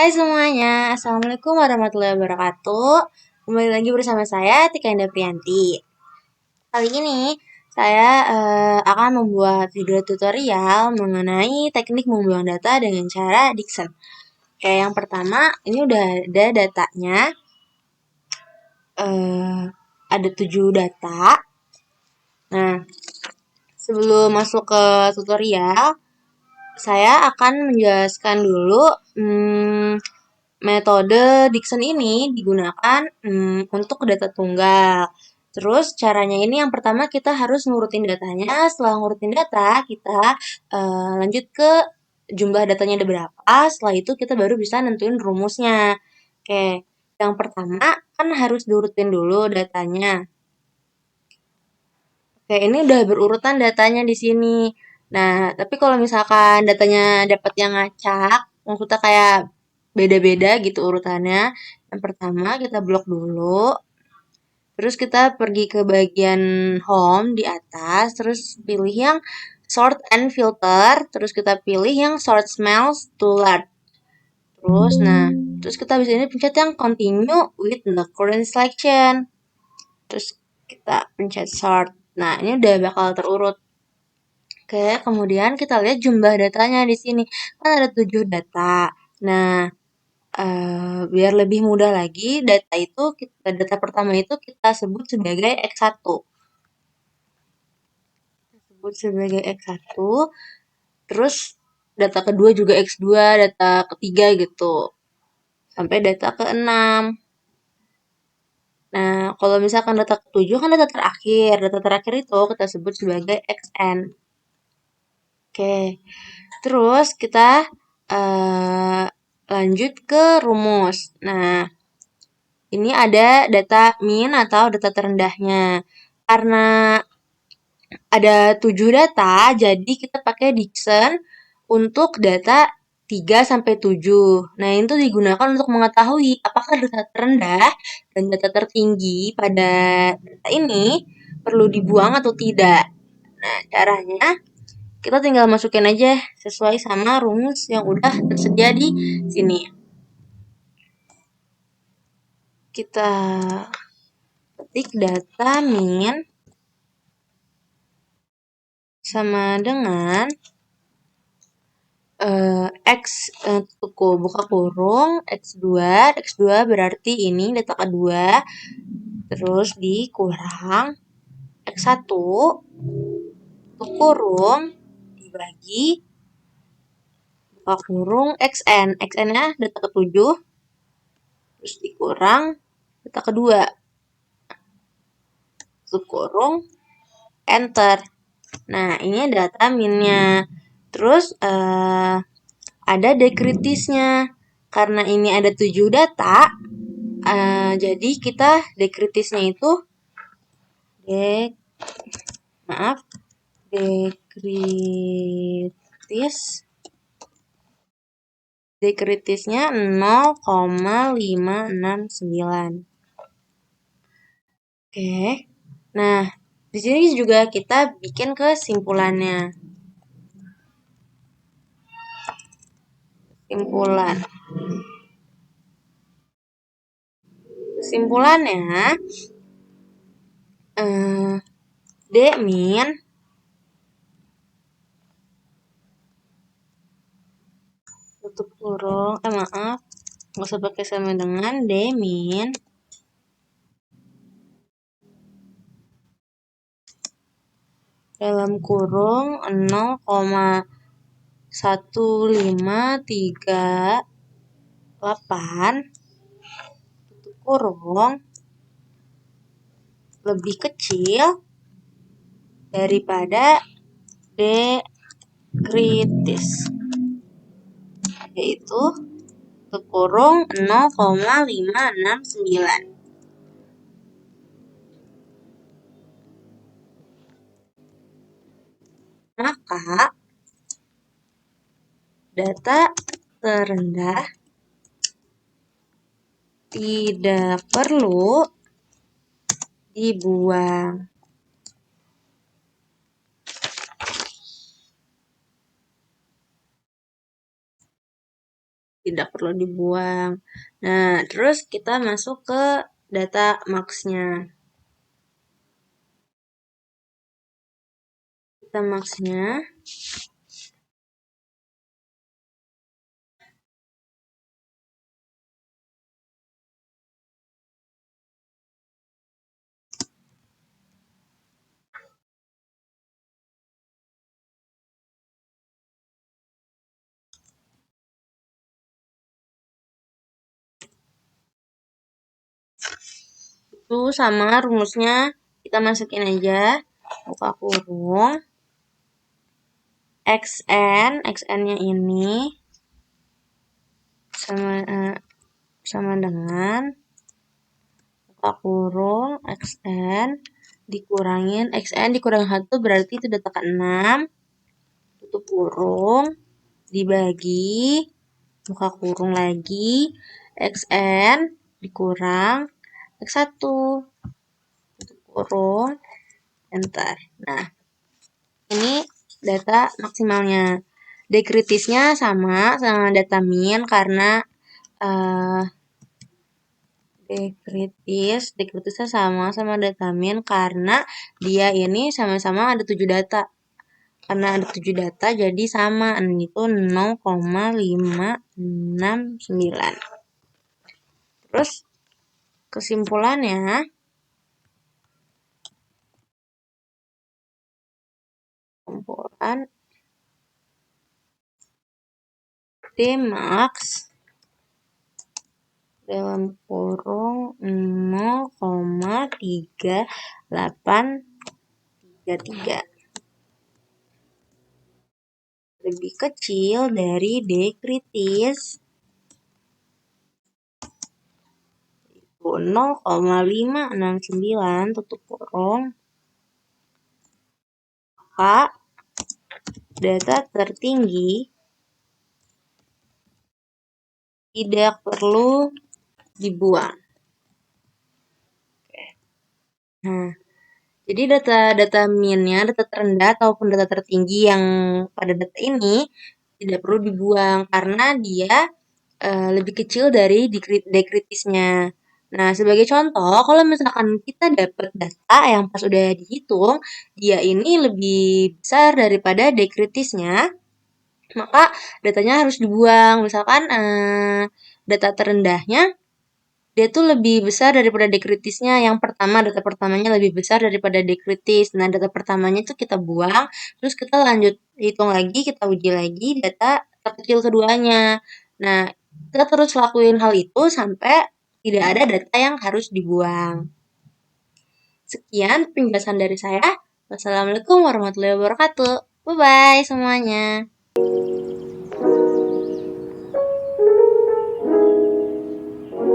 Hai semuanya, Assalamualaikum warahmatullahi wabarakatuh. Kembali lagi bersama saya Tika Indah Priyanti. Kali ini saya akan membuat video tutorial mengenai teknik membuang data dengan cara Dixon. Kayak yang pertama, ini udah ada datanya. Ada 7 data. Nah, sebelum masuk ke tutorial, saya akan menjelaskan dulu metode Dixon ini digunakan untuk data tunggal. Terus caranya ini yang pertama kita harus ngurutin datanya. Setelah ngurutin data, kita lanjut ke jumlah datanya ada berapa. Setelah itu kita baru bisa nentuin rumusnya. Oke, yang pertama kan harus diurutin dulu datanya. Oke, ini udah berurutan datanya di sini. Nah, tapi kalau misalkan datanya dapat yang ngacak, maksudnya kayak beda-beda gitu urutannya. Yang pertama kita blok dulu. Terus kita pergi ke bagian home di atas, terus pilih yang sort and filter, terus kita pilih yang sort smells to large. Terus kita bisa ini pencet yang continue with the current selection. Terus kita pencet sort. Nah, ini udah bakal terurut. Oke, kemudian kita lihat jumlah datanya di sini. Kan ada 7 data. Nah, biar lebih mudah lagi, data pertama itu kita sebut sebagai X1. Terus data kedua juga X2, data ketiga gitu. Sampai data ke-6. Nah, kalau misalkan data ke-7 kan data terakhir. Data terakhir itu kita sebut sebagai XN. Oke, terus kita lanjut ke rumus. Nah, ini ada data min atau data terendahnya. Karena ada 7 data, jadi kita pakai Dixon untuk data 3 sampai 7. Nah, itu digunakan untuk mengetahui apakah data terendah dan data tertinggi pada data ini perlu dibuang atau tidak. Nah, caranya kita tinggal masukin aja sesuai sama rumus yang udah tersedia di sini. Kita ketik data min sama dengan X buka kurung X2 berarti ini data kedua, terus dikurang X1 tutup kurung dibagi buka kurung XN-nya data ketujuh, terus dikurang data kedua, tutup kurung, enter. Nah, ini data minnya. Terus ada dekritisnya. Karena ini ada 7 data, jadi kita dekritisnya itu dekritisnya 0,569. Oke. Nah, di sini juga kita bikin kesimpulannya. Kesimpulannya D min tutup kurung nggak usah pakai sama dengan D min dalam kurung 0,1538 tutup kurung lebih kecil daripada dekritis, yaitu tutup kurung 0,569. Maka data terendah tidak perlu dibuang. tidak perlu dibuang. Nah, terus kita masuk ke data max-nya. Data max-nya itu sama rumusnya kita masukin aja, buka kurung, xn-nya ini sama dengan buka kurung xn dikurangin 1 berarti itu udah tekan 6, tutup kurung, dibagi, buka kurung lagi, xn dikurang x1, tutup kurung, enter. Nah, ini data maksimalnya. Dekritisnya sama data min karena dekritisnya sama data min karena dia ini sama-sama ada 7 data. Karena ada 7 data jadi sama, itu 0,569. Terus kesimpulannya Dmax dalam kurung 0,3833 lebih kecil dari dekritis 0,569 tutup kurung, maka data tertinggi tidak perlu dibuang. Nah, jadi data minnya, data terendah ataupun data tertinggi yang pada data ini tidak perlu dibuang karena dia lebih kecil dari dekritisnya. Nah, sebagai contoh, kalau misalkan kita dapat data yang pas udah dihitung, dia ini lebih besar daripada dekritisnya, maka datanya harus dibuang. Misalkan data terendahnya dia tuh lebih besar daripada dekritisnya. Yang pertama, data pertamanya lebih besar daripada dekritis. Nah, data pertamanya itu kita buang, terus kita lanjut hitung lagi, kita uji lagi data terkecil keduanya. Nah, kita terus lakuin hal itu sampai tidak ada data yang harus dibuang. Sekian penjelasan dari saya. Wassalamualaikum warahmatullahi wabarakatuh. Bye-bye semuanya.